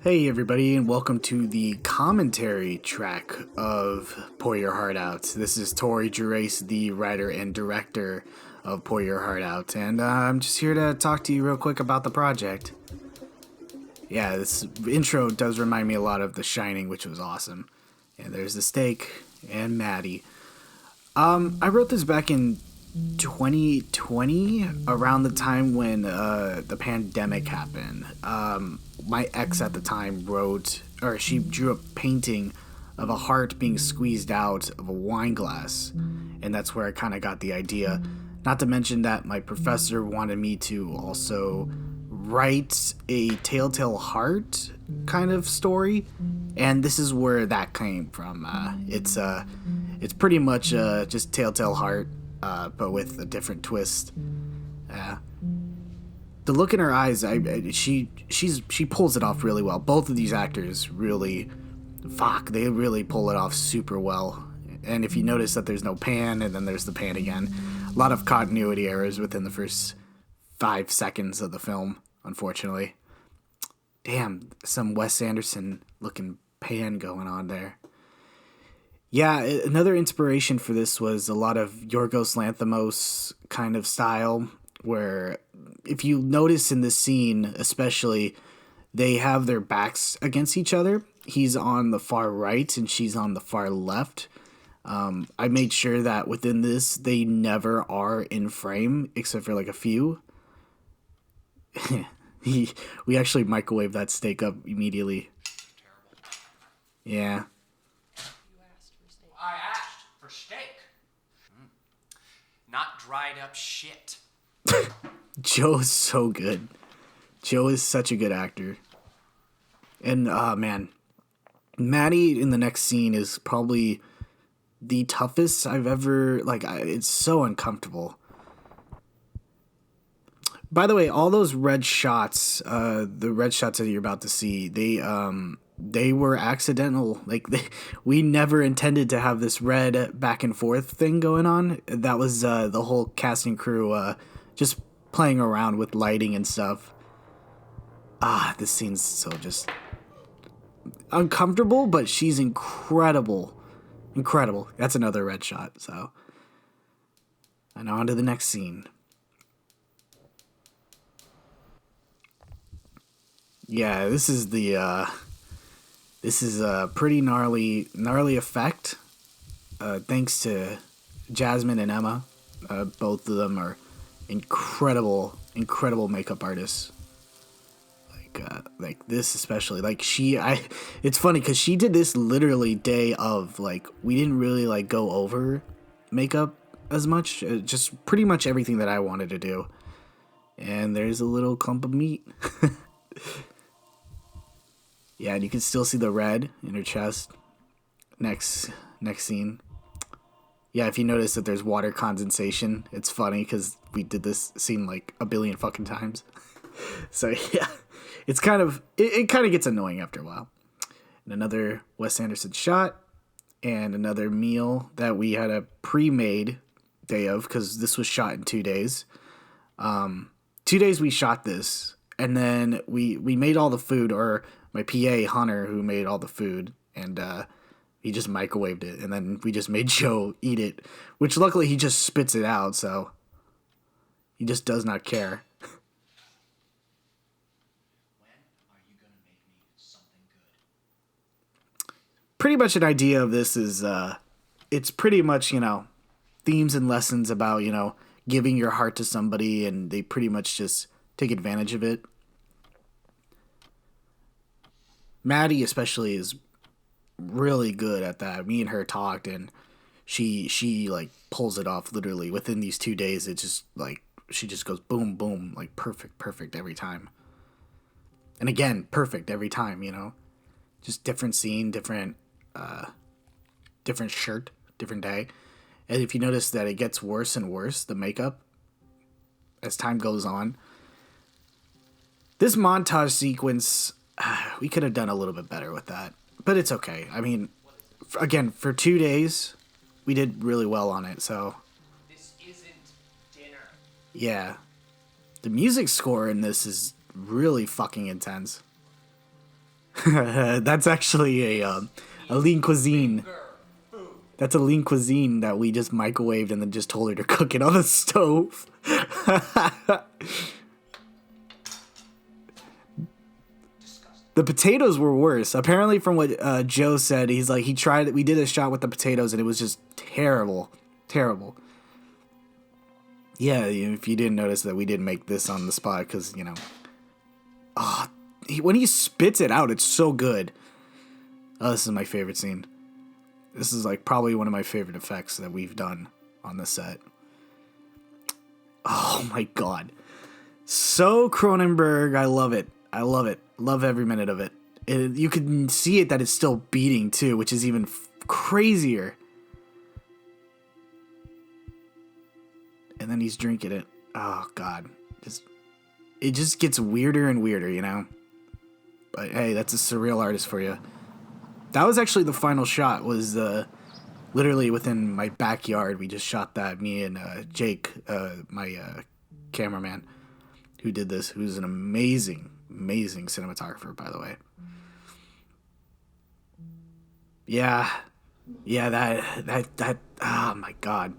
Hey everybody, and welcome to the commentary track of Pour Your Heart Out. This is Torey Gerace, the writer and director of Pour Your Heart Out, and I'm just here to talk to you real quick about the project. Yeah, this intro does remind me a lot of The Shining, which was awesome. And there's the steak and Maddie. I wrote this back in 2020, around the time when the pandemic happened. My ex at the time she drew a painting of a heart being squeezed out of a wine glass, and that's where I kind of got the idea. Not to mention that my professor wanted me to also write a telltale heart kind of story, and this is where that came from. It's pretty much just telltale heart, but with a different twist. The look in her eyes, she pulls it off really well. Both of these actors really, they really pull it off super well. And if you notice that there's no pan and then there's the pan again, a lot of continuity errors within the first 5 seconds of the film, unfortunately. Damn, some Wes Anderson looking pan going on there. Yeah, another inspiration for this was a lot of Yorgos Lanthimos kind of style, where if you notice in this scene especially, they have their backs against each other. He's on the far right and she's on the far left. I made sure that within this they never are in frame except for like a few. We actually microwaved that steak up immediately. Yeah. I asked for steak. Not dried up shit. Joe is so good. Joe is such a good actor. And, man, Maddie in the next scene is probably the toughest I've ever, it's so uncomfortable. By the way, all those red shots, the red shots that you're about to see, they were accidental. We never intended to have this red back and forth thing going on. That was the whole cast and crew just playing around with lighting and stuff. This scene's so just uncomfortable, but she's incredible. Incredible. That's another red shot, so. And on to the next scene. Yeah, this is a pretty gnarly effect. Thanks to Jasmine and Emma. Both of them are incredible makeup artists. Like this especially. It's funny because she did this literally day of. We didn't really go over makeup as much. Just pretty much everything that I wanted to do. And there's a little clump of meat. Yeah, and you can still see the red in her chest. Next scene. Yeah, if you notice that there's water condensation, it's funny because we did this scene like a billion fucking times. So yeah, it's it kind of gets annoying after a while. And another Wes Anderson shot, and another meal that we had a pre-made day of because this was shot in 2 days. 2 days we shot this, and then we made all the food, or my PA Hunter who made all the food, and he just microwaved it, and then we just made Joe eat it, which luckily he just spits it out, so he just does not care. When are you gonna make me something good? Pretty much an idea of this is, it's pretty much, themes and lessons about, giving your heart to somebody, and they pretty much just take advantage of it. Maddie especially is really good at that. Me and her talked, and she pulls it off literally within these 2 days. It just she just goes boom boom, perfect every time. And again, perfect every time, just different scene, different shirt, different day. And if you notice that it gets worse and worse, the makeup, as time goes on. This montage sequence, we could have done a little bit better with that. But it's okay. I mean, again, for 2 days, we did really well on it, so. This isn't dinner. Yeah. The music score in this is really fucking intense. That's actually a lean cuisine. That's a lean cuisine that we just microwaved and then just told her to cook it on the stove. The potatoes were worse. Apparently, from what Joe said, he's like, we did a shot with the potatoes and it was just terrible. Terrible. Yeah, if you didn't notice that we didn't make this on the spot because, when he spits it out, it's so good. Oh, this is my favorite scene. This is like probably one of my favorite effects that we've done on the set. Oh my god. So Cronenberg, I love it. I love it. Love every minute of it. You can see it that it's still beating too, which is even crazier. And then he's drinking it. Oh god. It just gets weirder and weirder, But hey, that's a surreal artist for you. That was actually the final shot, was literally within my backyard. We just shot that, me and Jake, my cameraman, who did this, who's an amazing cinematographer, by the way. Yeah, that, oh my god.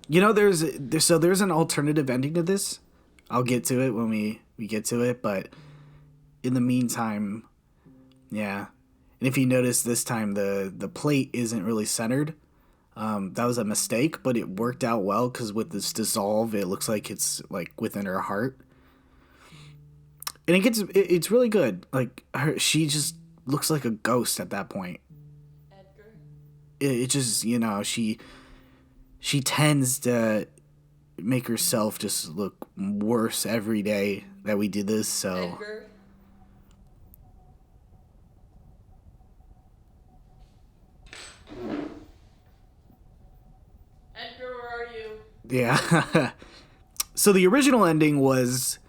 There's an alternative ending to this. I'll get to it when we get to it, but in the meantime, yeah. And if you notice this time, the plate isn't really centered. That was a mistake, but it worked out well because with this dissolve, it looks like it's like within her heart. And it's really good. Like she just looks like a ghost at that point. Edgar? It just, she tends to make herself just look worse every day that we do this, so... Edgar? Edgar, where are you? Yeah. So the original ending was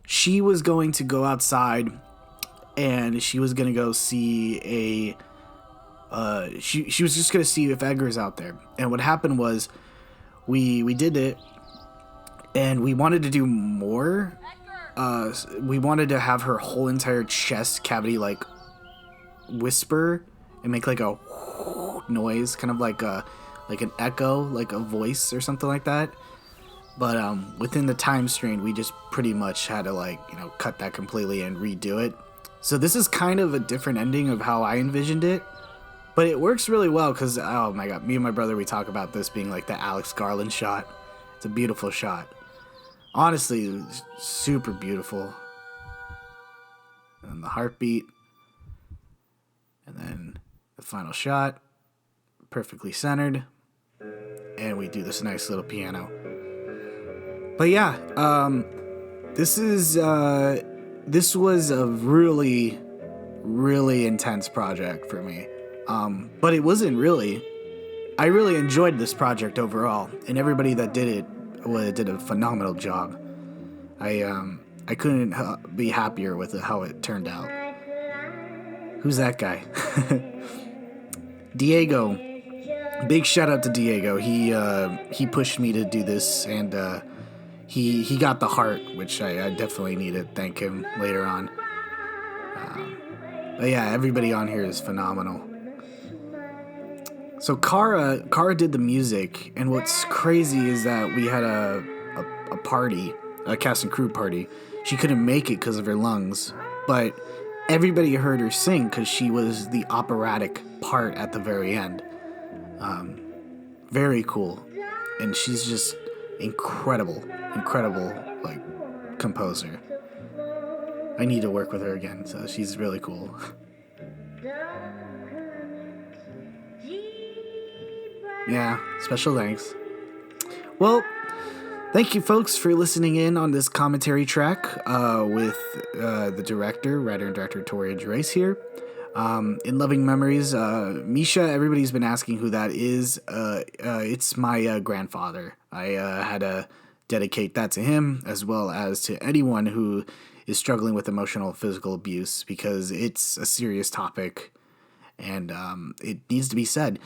she was going to go outside and she was going to go see she was just going to see if Edgar's out there. And what happened was we did it and we wanted to do more. We wanted to have her whole entire chest cavity like whisper and make like a noise, kind of like an echo, like a voice or something like that. But within the time strain, we just pretty much had to cut that completely and redo it. So this is kind of a different ending of how I envisioned it, but it works really well because, oh my god, me and my brother, we talk about this being like the Alex Garland shot. It's a beautiful shot. Honestly, it was super beautiful. And the heartbeat. And then the final shot. Perfectly centered. And we do this nice little piano. But yeah, this was a really, really intense project for me. But it wasn't really. I really enjoyed this project overall, and everybody that did it did a phenomenal job. I couldn't be happier with how it turned out. Who's that guy? Diego. Big shout out to Diego. He pushed me to do this, and he got the heart, which I definitely need to thank him later on. But yeah, everybody on here is phenomenal. So Kara did the music, and what's crazy is that we had a party, a cast and crew party. She couldn't make it because of her lungs, but everybody heard her sing because she was the operatic part at the very end. Very cool, and she's just incredible composer. I need to work with her again, so she's really cool. Yeah, special thanks. Well, thank you folks for listening in on this commentary track with the writer and director Torey Gerace here. In loving memories, Misha, everybody's been asking who that is. It's my grandfather. I had to dedicate that to him, as well as to anyone who is struggling with emotional physical abuse, because it's a serious topic and it needs to be said.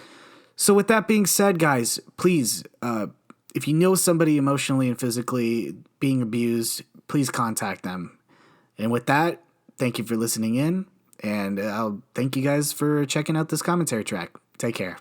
So with that being said, guys, please, if you know somebody emotionally and physically being abused, please contact them. And with that, thank you for listening in, And I'll thank you guys for checking out this commentary track. Take care.